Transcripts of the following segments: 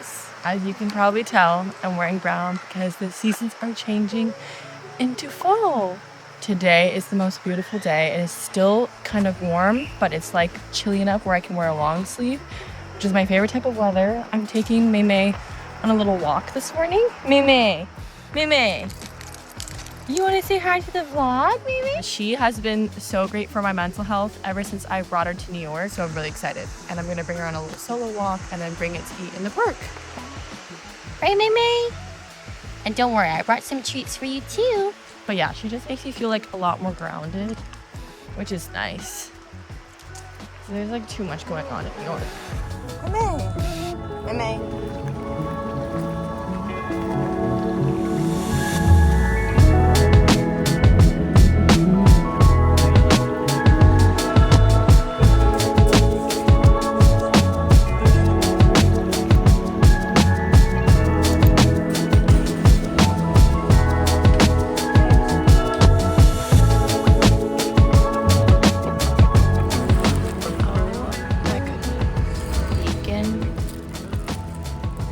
guys, as you can probably tell, I'm wearing brown because the seasons are changing into fall. Today is the most beautiful day. It is still kind of warm, but it's like chilly enough where I can wear a long sleeve, which is my favorite type of weather. I'm taking Mei on a little walk this morning. Mei, you want to say hi to the vlog, Mei? She has been so great for my mental health ever since I brought her to New York, so I'm really excited. And I'm gonna bring her on a little solo walk and then bring it to eat in the park. Right, Mei? And don't worry, I brought some treats for you too. But yeah, she just makes me feel like a lot more grounded, which is nice. There's like too much going on in New York. Mei.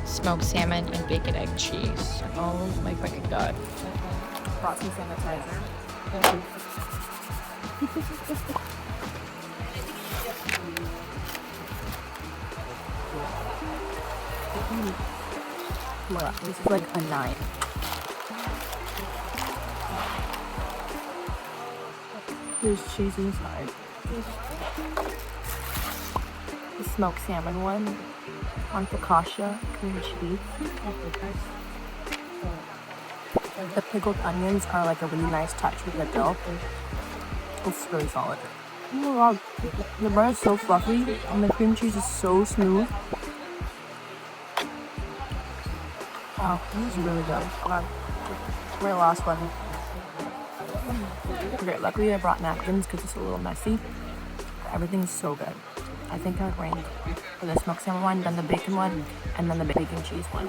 Smoked salmon and bacon egg cheese. Oh my fucking god. Frosty sanitizer. Look, this is like a 9. There's cheese inside. The smoked salmon one. On focaccia, cream cheese. The pickled onions are like a really nice touch with the dough. It's really solid. Oh my god, the bread is so fluffy and the cream cheese is so smooth. Wow, this is really good. My last one. Okay, luckily I brought napkins because it's a little messy. Everything's so good. I think I'd rank for the smoked salmon one, then the bacon one, and then the bacon cheese one.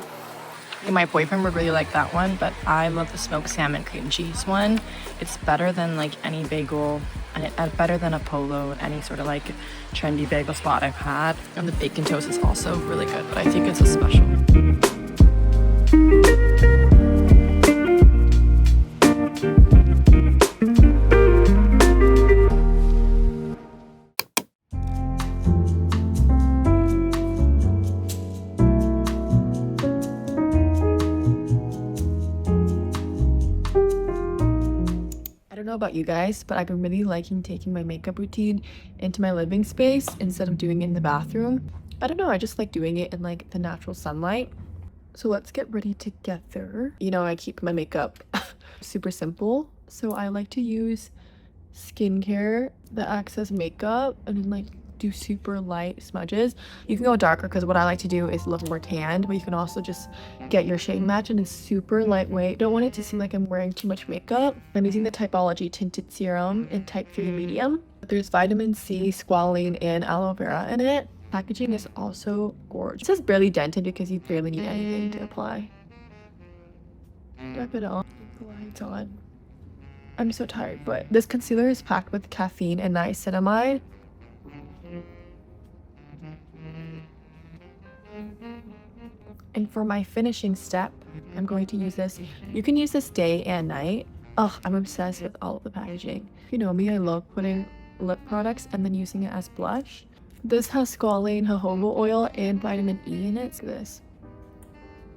My boyfriend would really like that one, but I love the smoked salmon cream cheese one. It's better than like any bagel, and better than a Polo, any sort of like trendy bagel spot I've had. And the bacon toast is also really good, but I think it's a special. I don't know about you guys, but I've been really liking taking my makeup routine into my living space instead of doing it in the bathroom. I don't know, I just like doing it in like the natural sunlight. So let's get ready together. You know, I keep my makeup super simple, so I like to use skincare that acts as makeup and then like do super light smudges. You can go darker because what I like to do is look more tanned, but you can also just get your shade match and it's super lightweight. Don't want it to seem like I'm wearing too much makeup. I'm using the Typology Tinted Serum in type 3 medium. There's vitamin C, squalene, and aloe vera in it. Packaging is also gorgeous. It says barely dented because you barely need anything to apply. Wrap it on. The lights on. I'm so tired, but this concealer is packed with caffeine and niacinamide. And for my finishing step, I'm going to use this. You can use this day and night. Ugh, I'm obsessed with all of the packaging. You know me, I love putting lip products and then using it as blush. This has squalane, jojoba oil, and vitamin E in it. So this.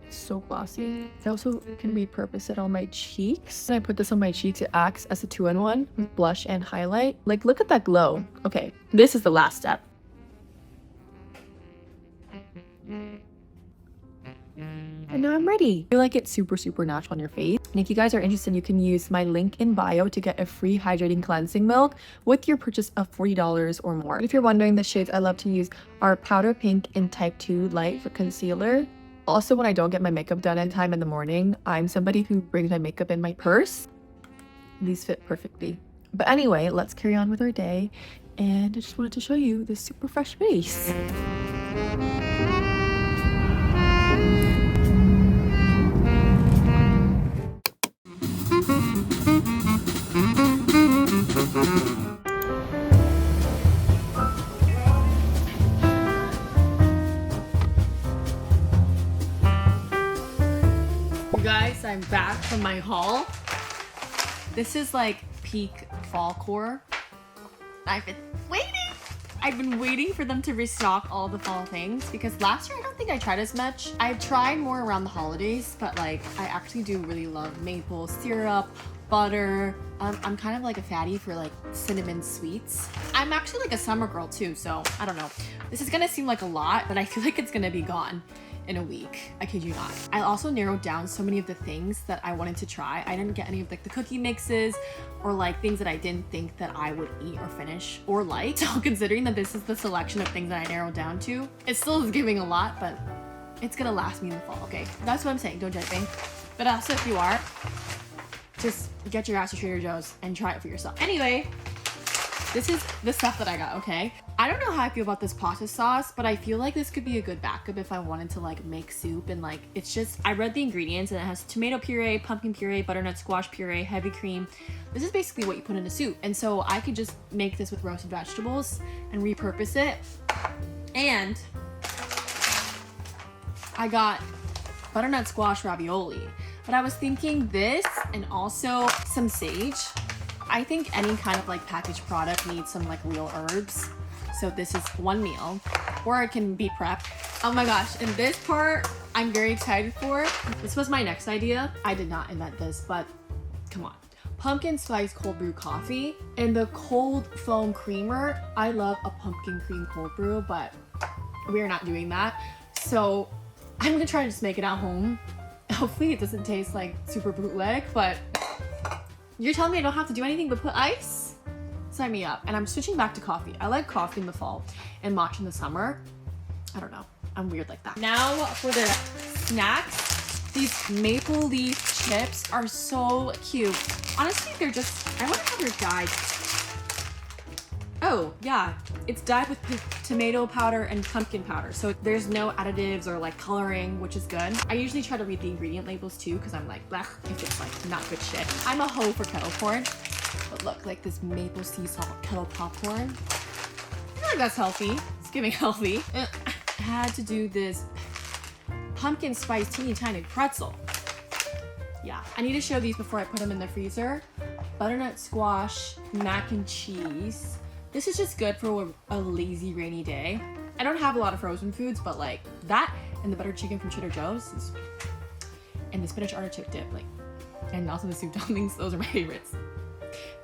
It's so glossy. I also can repurpose it on my cheeks. When I put this on my cheeks, it acts as a 2-in-1 with blush and highlight. Like, look at that glow. Okay, this is the last step. And now I'm ready. I feel like it's super natural on your face. And if you guys are interested, you can use my link in bio to get a free hydrating cleansing milk with your purchase of $40 or more. If you're wondering, the shades I love to use are Powder Pink and Type 2 Light for concealer. Also, when I don't get my makeup done in time in the morning, I'm somebody who brings my makeup in my purse. These fit perfectly. But anyway, let's carry on with our day. And I just wanted to show you this super fresh face. I'm back from my haul. This is like peak fall core. I've been waiting for them to restock all the fall things because last year I don't think I tried as much. I tried more around the holidays, but like I actually do really love maple syrup, butter. I'm kind of like a fatty for like cinnamon sweets. I'm actually like a summer girl too, so I don't know. This is gonna seem like a lot, but I feel like it's gonna be gone in a week. I kid you not. I also narrowed down so many of the things that I wanted to try. I didn't get any of like the cookie mixes or like things that I didn't think that I would eat or finish or like. So considering that this is the selection of things that I narrowed down to, it still is giving a lot, but it's gonna last me in the fall, okay? That's what I'm saying, don't judge me. But also if you are, just get your ass to Trader Joe's and try it for yourself. Anyway, this is the stuff that I got, okay? I don't know how I feel about this pasta sauce, but I feel like this could be a good backup if I wanted to like make soup and like, it's just, I read the ingredients and it has tomato puree, pumpkin puree, butternut squash puree, heavy cream. This is basically what you put in a soup. And so I could just make this with roasted vegetables and repurpose it. And I got butternut squash ravioli, but I was thinking this and also some sage. I think any kind of like packaged product needs some like real herbs. So this is one meal, or it can be prepped. Oh my gosh, and this part I'm very excited for. This was my next idea. I did not invent this, but come on. Pumpkin spice cold brew coffee and the cold foam creamer. I love a pumpkin cream cold brew, but we are not doing that. So I'm gonna try to just make it at home. Hopefully it doesn't taste like super bootleg, but you're telling me I don't have to do anything but put ice? Sign me up. And I'm switching back to coffee. I like coffee in the fall and matcha in the summer. I don't know. I'm weird like that. Now for the snacks. These maple leaf chips are so cute. Honestly, they're just, I wonder how they're dyed. Oh, yeah. It's dyed with tomato powder and pumpkin powder. So there's no additives or like coloring, which is good. I usually try to read the ingredient labels too, because I'm like, blech, if it's like not good shit. I'm a hoe for kettle corn. But look, like this maple sea salt kettle popcorn. I feel like that's healthy. It's giving healthy. I had to do this pumpkin spice teeny tiny pretzel. Yeah, I need to show these before I put them in the freezer. Butternut squash, mac and cheese. This is just good for a lazy rainy day. I don't have a lot of frozen foods, but like that and the butter chicken from Trader Joe's is, and the spinach artichoke dip, like, and also the soup dumplings, those are my favorites.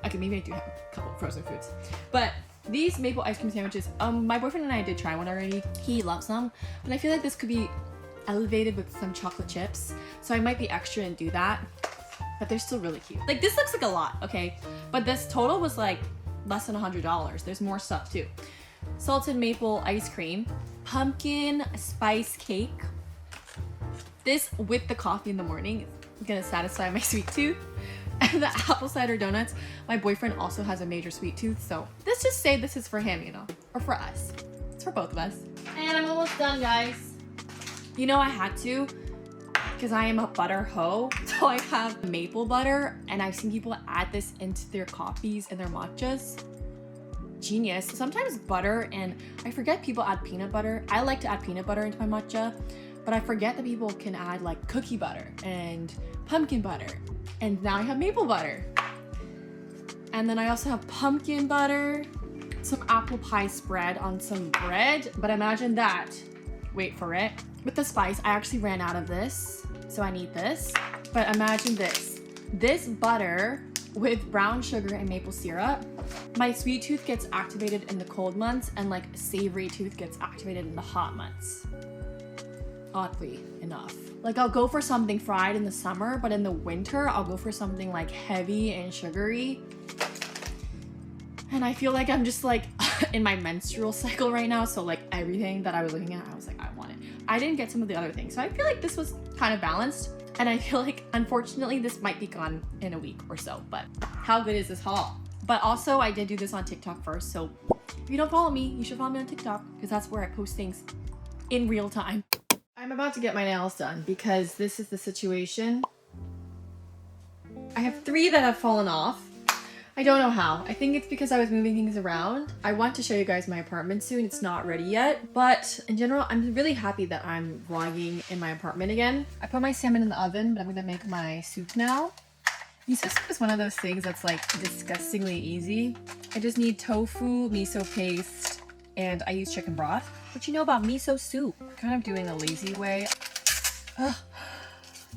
Okay, maybe I do have a couple of frozen foods. But these maple ice cream sandwiches, my boyfriend and I did try one already. He loves them, but I feel like this could be elevated with some chocolate chips. So I might be extra and do that, but they're still really cute. Like this looks like a lot, okay? But this total was like less than $100. There's more stuff too. Salted maple ice cream, pumpkin spice cake. This with the coffee in the morning is gonna satisfy my sweet tooth. And the apple cider donuts. My boyfriend also has a major sweet tooth, so let's just say this is for him, you know, or for us. It's for both of us. And I'm almost done, guys. You know, I had to, because I am a butter hoe. So I have maple butter, and I've seen people add this into their coffees and their matchas. Genius. Sometimes butter, and I forget people add peanut butter. I like to add peanut butter into my matcha, but I forget that people can add like cookie butter and pumpkin butter. And now I have maple butter. And then I also have pumpkin butter, some apple pie spread on some bread. But imagine that, wait for it. With the spice, I actually ran out of this, so I need this. But imagine this. This butter with brown sugar and maple syrup. My sweet tooth gets activated in the cold months and like savory tooth gets activated in the hot months. Oddly enough. Like I'll go for something fried in the summer, but in the winter, I'll go for something like heavy and sugary. And I feel like I'm just like in my menstrual cycle right now. So like everything that I was looking at, I was like, I want it. I didn't get some of the other things. So I feel like this was kind of balanced. And I feel like, unfortunately, this might be gone in a week or so, but how good is this haul? But also I did do this on TikTok first. So if you don't follow me, you should follow me on TikTok because that's where I post things in real time. I'm about to get my nails done because this is the situation. I have 3 that have fallen off. I don't know how. I think it's because I was moving things around. I want to show you guys my apartment soon. It's not ready yet, but in general, I'm really happy that I'm vlogging in my apartment again. I put my salmon in the oven, but I'm gonna make my soup now. Miso soup is one of those things that's like disgustingly easy. I just need tofu, miso paste, and I use chicken broth. What you know about miso soup? I'm kind of doing a lazy way. Ugh.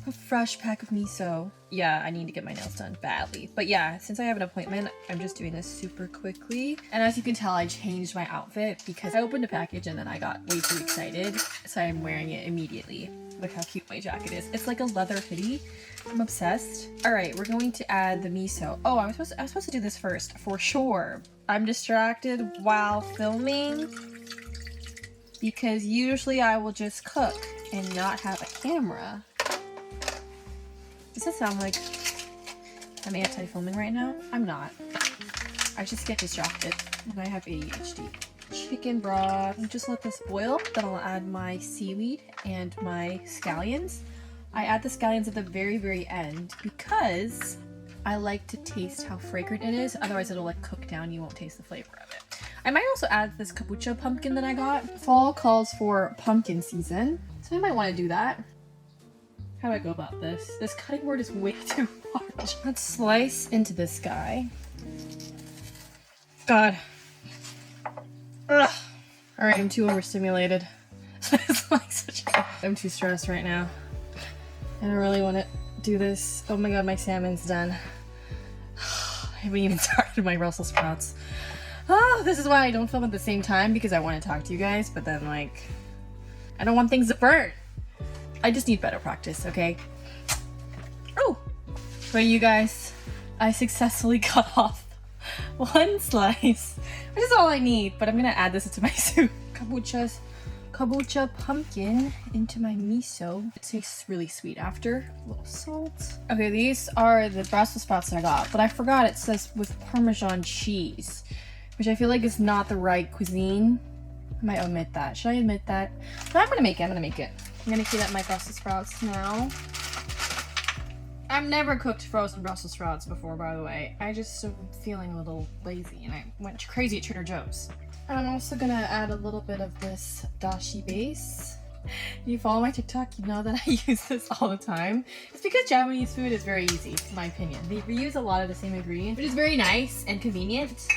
A fresh pack of miso. Yeah, I need to get my nails done badly. But yeah, since I have an appointment, I'm just doing this super quickly. And as you can tell, I changed my outfit because I opened a package and then I got way too excited. So I'm wearing it immediately. Look how cute my jacket is. It's like a leather hoodie. I'm obsessed. All right, we're going to add the miso. Oh, I was supposed to do this first, for sure. I'm distracted while filming because usually I will just cook and not have a camera. Does that sound like I'm anti-filming right now? I'm not. I just get distracted when I have ADHD. Chicken broth. And just let this boil. Then I'll add my seaweed and my scallions. I add the scallions at the very, very end because I like to taste how fragrant it is. Otherwise it'll like cook down. You won't taste the flavor of it. I might also add this kabocha pumpkin that I got. Fall calls for pumpkin season, so I might want to do that. How do I go about this? This cutting board is way too large. Let's slice into this guy. God. Ugh. All right, I'm too overstimulated. It's like I'm too stressed right now. I don't really want to do this. Oh my god, my salmon's done. I haven't even started my Brussels sprouts. Oh, this is why I don't film at the same time, because I want to talk to you guys, but then like, I don't want things to burn. I just need better practice, okay? Oh! But you guys, I successfully cut off one slice, which is all I need, but I'm gonna add this into my soup. Kabocha pumpkin into my miso. It tastes really sweet after. A little salt. Okay, these are the Brussels sprouts that I got, but I forgot it says with Parmesan cheese, which I feel like is not the right cuisine. I might omit that. Should I omit that? No, I'm gonna make it. I'm gonna heat up my Brussels sprouts now. I've never cooked frozen Brussels sprouts before, by the way. I just am feeling a little lazy and I went crazy at Trader Joe's. I'm also gonna add a little bit of this dashi base. If you follow my TikTok, you know that I use this all the time. It's because Japanese food is very easy, in my opinion. They reuse a lot of the same ingredients, which is very nice and convenient.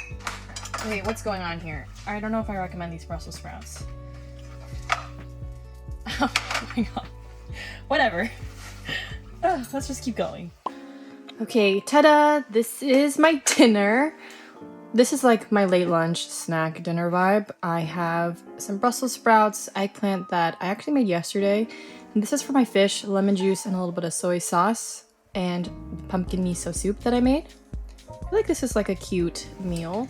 Wait, what's going on here? I don't know if I recommend these Brussels sprouts. Oh my god. Whatever. Let's just keep going. Okay, ta-da! This is my dinner. This is like my late lunch snack dinner vibe. I have some Brussels sprouts, eggplant that I actually made yesterday. And this is for my fish, lemon juice, and a little bit of soy sauce, and pumpkin miso soup that I made. I feel like this is like a cute meal.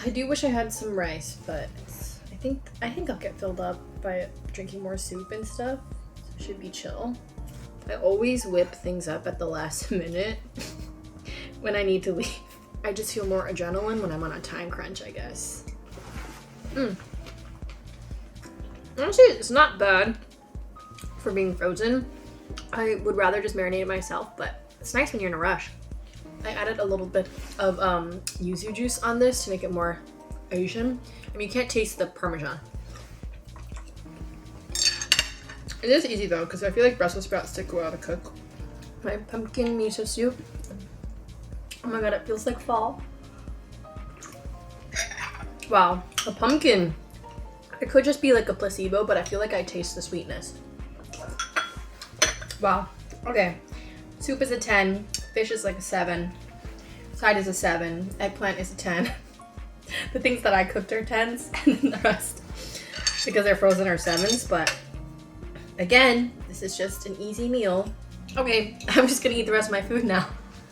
I do wish I had some rice, but I think I'll get filled up by drinking more soup and stuff. So it should be chill. I always whip things up at the last minute when I need to leave. I just feel more adrenaline when I'm on a time crunch, I guess. Honestly, it's not bad for being frozen. I would rather just marinate it myself, but it's nice when you're in a rush. I added a little bit of yuzu juice on this to make it more Asian. I mean, you can't taste the Parmesan. It is easy though, because I feel like Brussels sprouts take a while to cook. My pumpkin miso soup. Oh my god, it feels like fall. Wow, the pumpkin. It could just be like a placebo, but I feel like I taste the sweetness. Wow. Okay. Soup is a 10. Fish is like a 7. Side is a 7. Eggplant is a 10. The things that I cooked are 10s, and then the rest, because they're frozen, are 7s, but again, this is just an easy meal. Okay, I'm just gonna eat the rest of my food now.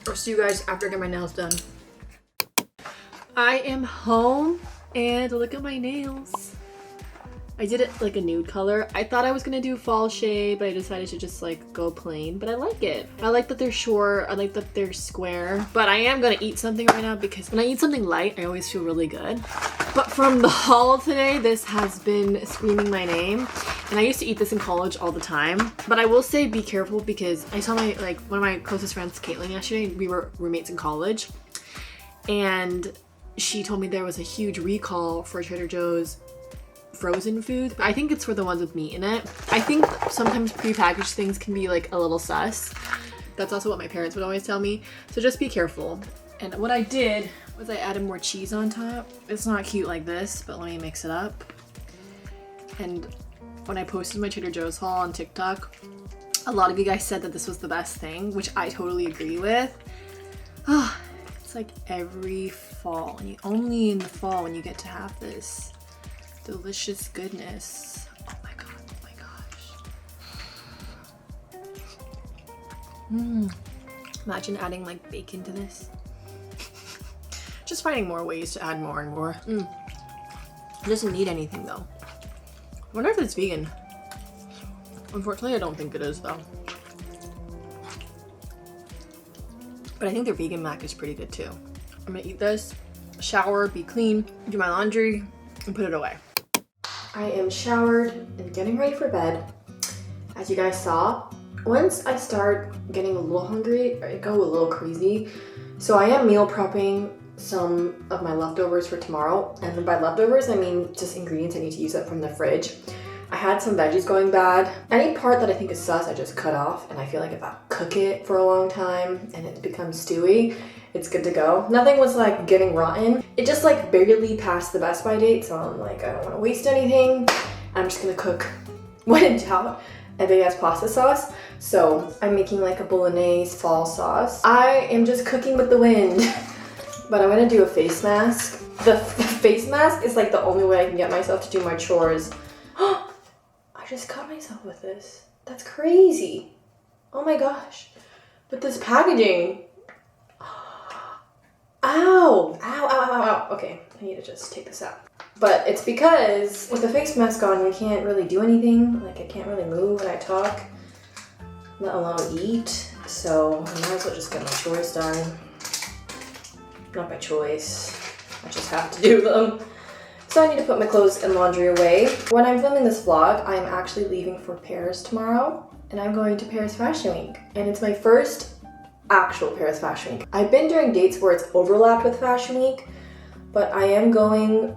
I'll see you guys after I get my nails done. I am home, and look at my nails. I did it like a nude color. I thought I was gonna do fall shade, but I decided to just like go plain, but I like it. I like that they're short, I like that they're square, but I am gonna eat something right now because when I eat something light, I always feel really good. But from the haul today, this has been screaming my name, and I used to eat this in college all the time. But I will say be careful because I saw one of my closest friends, Caitlin, yesterday. We were roommates in college. and she told me there was a huge recall for Trader Joe's frozen food. I think it's for the ones with meat in it. I think sometimes prepackaged things can be like a little sus. That's also what my parents would always tell me. So just be careful. And what I did was I added more cheese on top. It's not cute like this, but let me mix it up. And when I posted my Trader Joe's haul on TikTok, a lot of you guys said that this was the best thing, which I totally agree with. It's like every fall, and only in the fall when you get to have this delicious goodness. Oh my god, oh my gosh. Imagine adding like bacon to this. Just finding more ways to add more and more. It doesn't need anything though. I wonder if it's vegan. Unfortunately, I don't think it is though. But I think their vegan mac is pretty good too. I'm gonna eat this, shower, be clean, do my laundry, and put it away. I am showered and getting ready for bed. As you guys saw, once I start getting a little hungry, I go a little crazy. So I am meal prepping some of my leftovers for tomorrow. And by leftovers, I mean just ingredients I need to use up from the fridge. I had some veggies going bad. Any part that I think is sus, I just cut off. And I feel like if I cook it for a long time and it becomes stewy, it's good to go. Nothing was like getting rotten. It just like barely passed the best by date. So I'm like, I don't want to waste anything. I'm just gonna cook when in doubt a big ass pasta sauce. So I'm making like a bolognese fall sauce. I am just cooking with the wind. But I'm gonna do a face mask. The face mask is like the only way I can get myself to do my chores. I just cut myself with this. That's crazy. Oh my gosh. With this packaging. Ow. Ow, ow, ow, ow. Okay, I need to just take this out. But it's because with the face mask on, we can't really do anything. Like I can't really move when I talk, let alone eat. So I might as well just get my chores done. Not by choice, I just have to do them. So I need to put my clothes and laundry away. When I'm filming this vlog, I'm actually leaving for Paris tomorrow, and I'm going to Paris Fashion Week. And it's my first actual Paris Fashion Week. I've been during dates where it's overlapped with Fashion Week, but I am going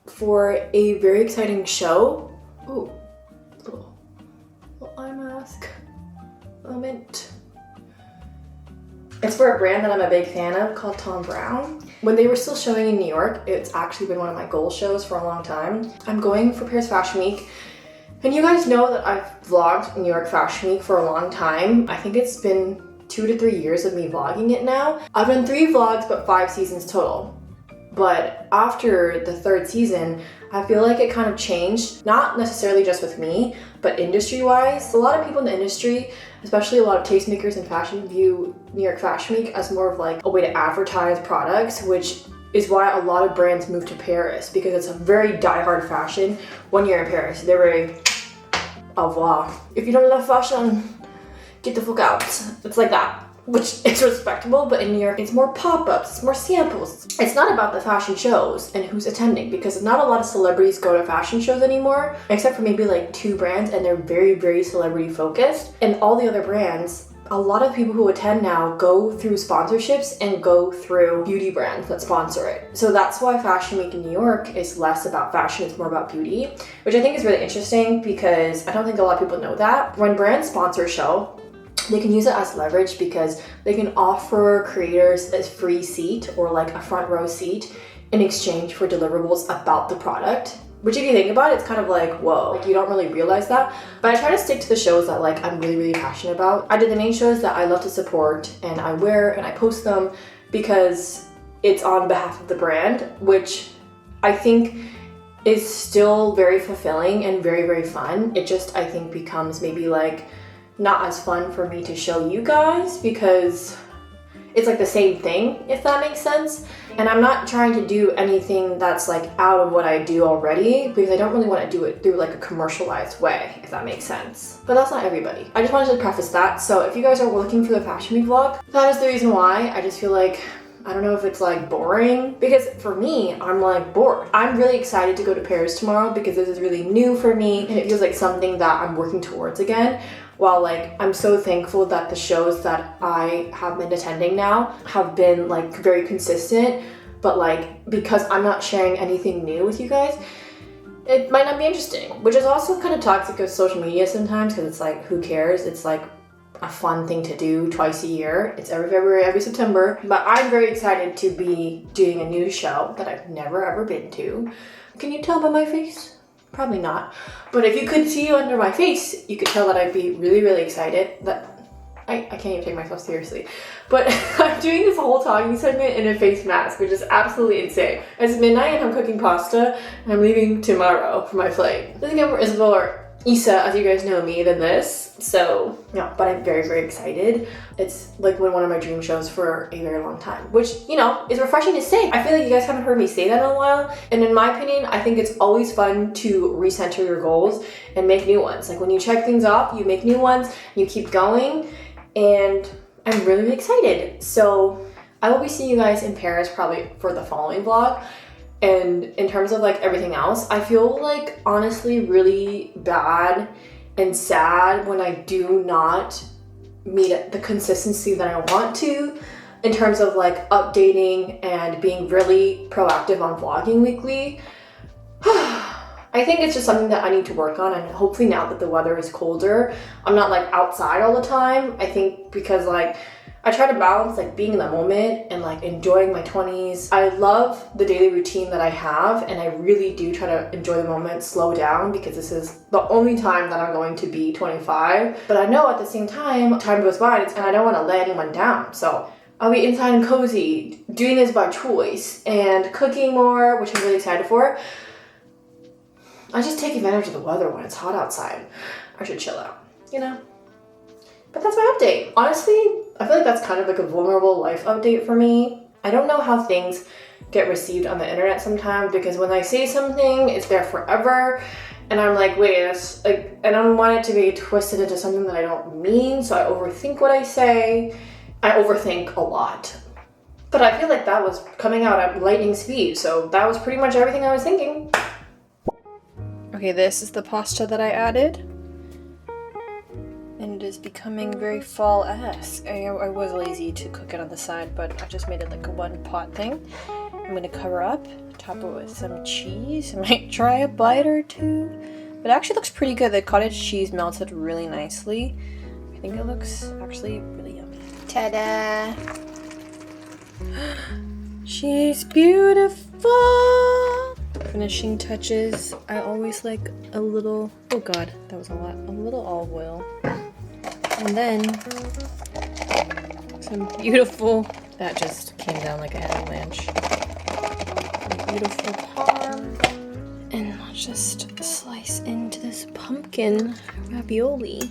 for a very exciting show. Ooh, little eye mask moment. It's for a brand that I'm a big fan of called Tom Brown. When they were still showing in New York, it's actually been one of my goal shows for a long time. I'm going for Paris Fashion Week. And you guys know that I've vlogged New York Fashion Week for a long time. I think it's been 2 to 3 years of me vlogging it now. I've done 3 vlogs, but 5 seasons total. But after the 3rd season, I feel like it kind of changed, not necessarily just with me, but industry-wise. A lot of people in the industry, especially a lot of tastemakers in fashion, view New York Fashion Week as more of like a way to advertise products, which is why a lot of brands move to Paris, because it's a very die-hard fashion when you're in Paris. They're very au revoir. If you don't love fashion, get the fuck out. It's like that. Which is respectable, but in New York, it's more pop-ups, it's more samples. It's not about the fashion shows and who's attending, because not a lot of celebrities go to fashion shows anymore, except for maybe like 2 brands, and they're very, very celebrity focused. And all the other brands, a lot of people who attend now go through sponsorships and go through beauty brands that sponsor it. So that's why Fashion Week in New York is less about fashion, it's more about beauty, which I think is really interesting, because I don't think a lot of people know that. When brands sponsor a show, they can use it as leverage, because they can offer creators a free seat or like a front row seat in exchange for deliverables about the product. Which if you think about it, it's kind of like, whoa, like you don't really realize that. But I try to stick to the shows that like I'm really, really passionate about. I did the main shows that I love to support, and I wear and I post them because it's on behalf of the brand, which I think is still very fulfilling and very, very fun. It just, I think, becomes maybe like not as fun for me to show you guys, because it's like the same thing, if that makes sense. And I'm not trying to do anything that's like out of what I do already, because I don't really want to do it through like a commercialized way, if that makes sense. But that's not everybody. I just wanted to preface that. So if you guys are looking for the Fashion Week vlog, that is the reason why. I just feel like, I don't know if it's like boring, because for me, I'm like bored. I'm really excited to go to Paris tomorrow, because this is really new for me, and it feels like something that I'm working towards again. while like I'm so thankful that the shows that I have been attending now have been like very consistent, but like because I'm not sharing anything new with you guys, it might not be interesting, which is also kind of toxic of social media sometimes, because it's like, who cares? It's like a fun thing to do twice a year. It's every February, every September. But I'm very excited to be doing a new show that I've never ever been to. Can you tell by my face? Probably not. But if you could see under my face, you could tell that I'd be really, really excited. That I can't even take myself seriously. But I'm doing this whole talking segment in a face mask, which is absolutely insane. It's midnight and I'm cooking pasta, and I'm leaving tomorrow for my flight. I think I'm more Isabel or Issa, as you guys know me, than this. So, yeah, but I'm very, very excited. It's like one of my dream shows for a very long time, which, you know, is refreshing to say. I feel like you guys haven't heard me say that in a while. And in my opinion, I think it's always fun to recenter your goals and make new ones. Like when you check things off, you make new ones, you keep going. And I'm really, really excited. So I will be seeing you guys in Paris probably for the following vlog. And in terms of like everything else, I feel like honestly really bad and sad when I do not meet the consistency that I want to in terms of like updating and being really proactive on vlogging weekly. I think it's just something that I need to work on, and hopefully now that the weather is colder, I'm not like outside all the time. I think because like I try to balance like being in the moment and like enjoying my 20s. I love the daily routine that I have, and I really do try to enjoy the moment, slow down, because this is the only time that I'm going to be 25. But I know at the same time goes by and I don't want to let anyone down. So I'll be inside and cozy, doing this by choice, and cooking more, which I'm really excited for. I just take advantage of the weather when it's hot outside. I should chill out, you know? But that's my update. Honestly, I feel like that's kind of like a vulnerable life update for me. I don't know how things get received on the internet sometimes, because when I say something, it's there forever. And I'm like, wait, that's like, and I don't want it to be twisted into something that I don't mean. So I overthink what I say. I overthink a lot. But I feel like that was coming out at lightning speed. So that was pretty much everything I was thinking. Okay, this is the pasta that I added, and it is becoming very fall-esque. I was lazy to cook it on the side, but I just made it like a one-pot thing. I'm gonna cover up, top it with some cheese. I might try a bite or two, but it actually looks pretty good. The cottage cheese melted really nicely. I think it looks actually really yummy. Ta-da! She's beautiful! Finishing touches, I always like a little, oh god, that was a lot, a little olive oil. And then some beautiful, that just came down like a avalanche. Beautiful parm. And I'll just slice into this pumpkin ravioli.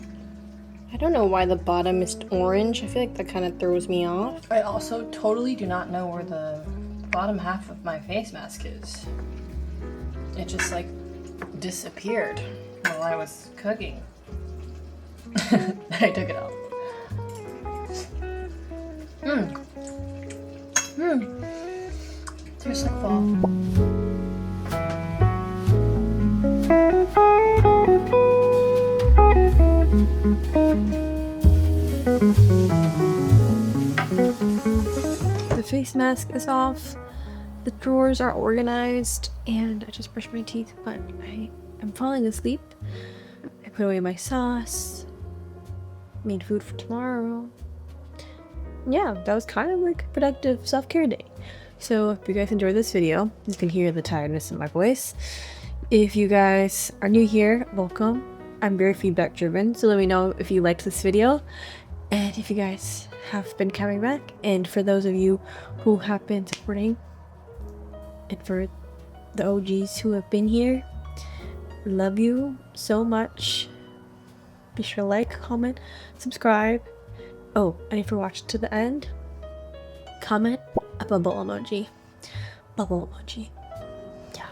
I don't know why the bottom is orange. I feel like that kind of throws me off. I also totally do not know where the bottom half of my face mask is. It just like disappeared while I was cooking. I took it off. Tastes like fall. The face mask is off. The drawers are organized, and I just brushed my teeth, but I'm falling asleep. I put away my sauce, made food for tomorrow. Yeah, that was kind of like a productive self-care day. So if you guys enjoyed this video, you can hear the tiredness in my voice. If you guys are new here, welcome. I'm very feedback driven, so let me know if you liked this video and if you guys have been coming back. And for those of you who have been supporting, and for the OGs who have been here, love you so much. Be sure to like, comment, subscribe. Oh, and if you're watching to the end, comment a bubble emoji. Bubble emoji. Yeah.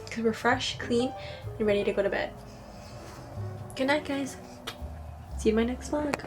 Because we're fresh, clean, and ready to go to bed. Good night, guys. See you in my next vlog.